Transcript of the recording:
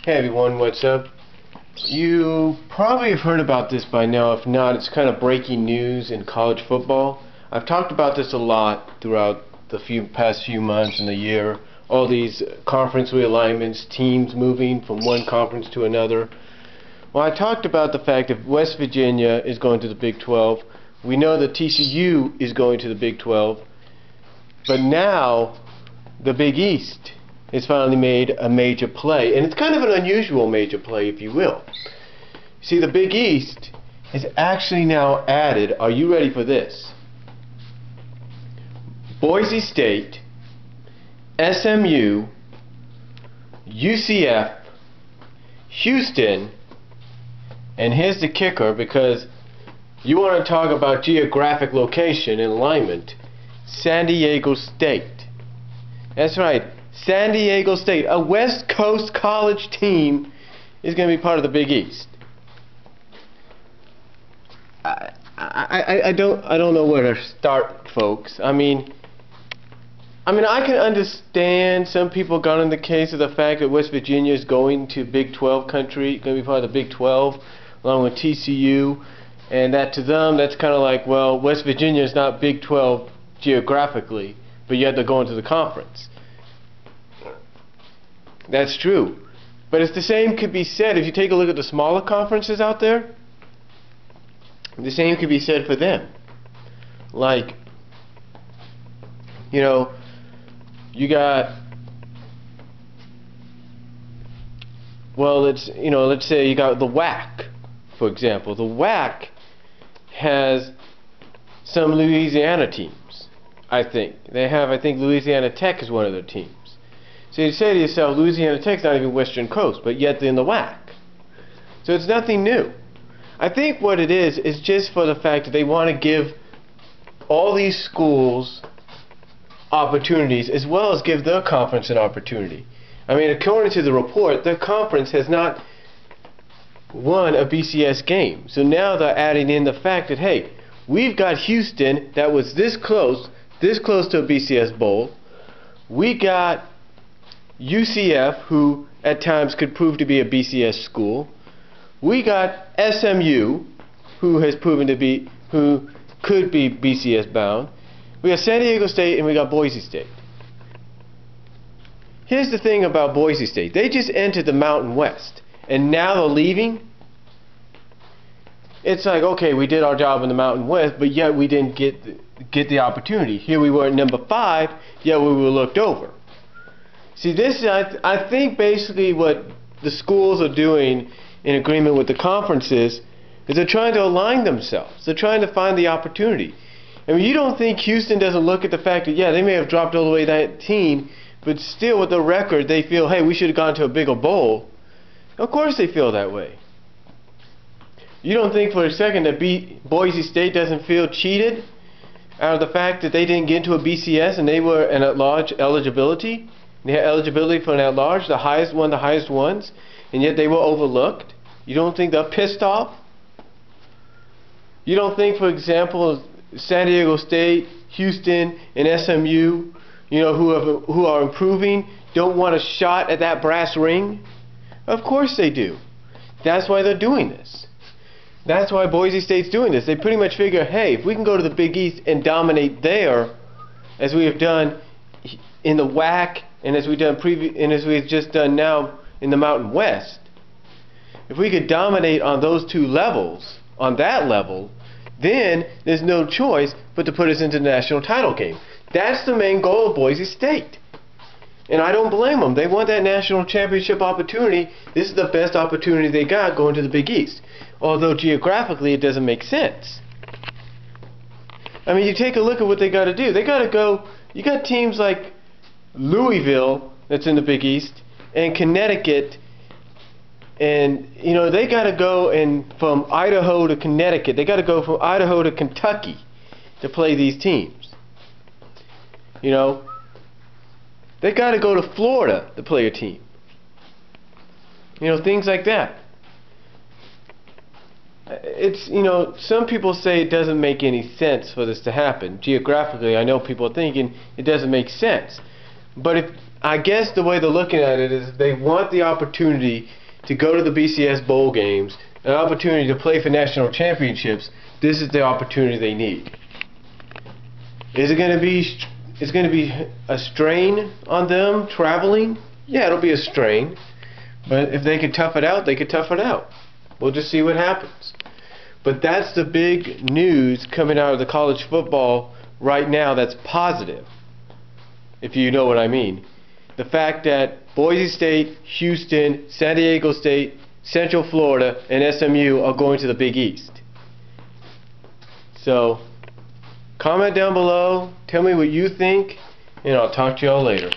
Hey everyone, what's up? You probably have heard about this by now. If not, it's kind of breaking news in college football. I've talked about this a lot throughout the past few months and the year. All these conference realignments, teams moving from one conference to another. Well, I talked about the fact that West Virginia is going to the Big 12. We know that TCU is going to the Big 12. But now, the Big East has finally made a major play, and it's kind of an unusual major play, if you will. See, the Big East is actually now added, are you ready for this? Boise State, SMU, UCF, Houston, and here's the kicker, because you want to talk about geographic location and alignment, San Diego State. That's right. San Diego State, a West Coast college team, is going to be part of the Big East. I don't know where to start, folks. I mean, I can understand some people got on the case of the fact that West Virginia is going to Big 12 country, going to be part of the Big 12, along with TCU, and that to them, that's kind of like, well, West Virginia is not Big 12 geographically, but yet they're going to the conference. That's true. But it's the same could be said if you take a look at the smaller conferences out there. The same could be said for them. Like, you know, you got, well, let's say you got the WAC, for example. The WAC has some Louisiana teams, I think. I think Louisiana Tech is one of their teams. So you say to yourself, Louisiana Tech's not even Western Coast, but yet they're in the WAC. So it's nothing new. I think what it is just for the fact that they want to give all these schools opportunities, as well as give their conference an opportunity. I mean, according to the report, their conference has not won a BCS game. So now they're adding in the fact that, hey, we've got Houston that was this close to a BCS bowl. We got UCF, who at times could prove to be a BCS school. We got SMU, who has proven to be, who could be BCS bound. We got San Diego State, and we got Boise State. Here's the thing about Boise State. They just entered the Mountain West, and now they're leaving. It's like, okay, we did our job in the Mountain West, but yet we didn't get the opportunity. Here we were at number 5, yet we were looked over. See, this is, I think basically what the schools are doing in agreement with the conferences is they're trying to align themselves. They're trying to find the opportunity. I mean, you don't think Houston doesn't look at the fact that, yeah, they may have dropped all the way to 19, but still with the record they feel, hey, we should have gone to a bigger bowl. Of course they feel that way. You don't think for a second that Boise State doesn't feel cheated out of the fact that they didn't get into a BCS and they were an at-large eligibility? They had eligibility for an at-large, the highest ones, and yet they were overlooked. You don't think they're pissed off? You don't think, for example, San Diego State, Houston, and SMU, you know, who are improving, don't want a shot at that brass ring? Of course they do. That's why they're doing this. That's why Boise State's doing this. They pretty much figure, hey, if we can go to the Big East and dominate there, as we have done in the WAC, and as we've just done now in the Mountain West, if we could dominate on those two levels, on that level, then there's no choice but to put us into the national title game. That's the main goal of Boise State. And I don't blame them. They want that national championship opportunity. This is the best opportunity they got going to the Big East. Although geographically it doesn't make sense. I mean, you take a look at what they got to do. They got to go, you got teams like Louisville, that's in the Big East, and Connecticut, and you know they got to go from Idaho to Connecticut. They got to go from Idaho to Kentucky to play these teams. You know, they got to go to Florida to play a team. You know, things like that. It's, you know, some people say it doesn't make any sense for this to happen. Geographically, I know people are thinking it doesn't make sense. But if I guess the way they're looking at it is they want the opportunity to go to the BCS bowl games, an opportunity to play for national championships. This is the opportunity they need. Is it going to be? It's going to be a strain on them traveling. Yeah, it'll be a strain. But if they can tough it out, they can tough it out. We'll just see what happens. But that's the big news coming out of the college football right now that's positive, if you know what I mean. The fact that Boise State, Houston, San Diego State, Central Florida, and SMU are going to the Big East. So, comment down below, tell me what you think, and I'll talk to y'all later.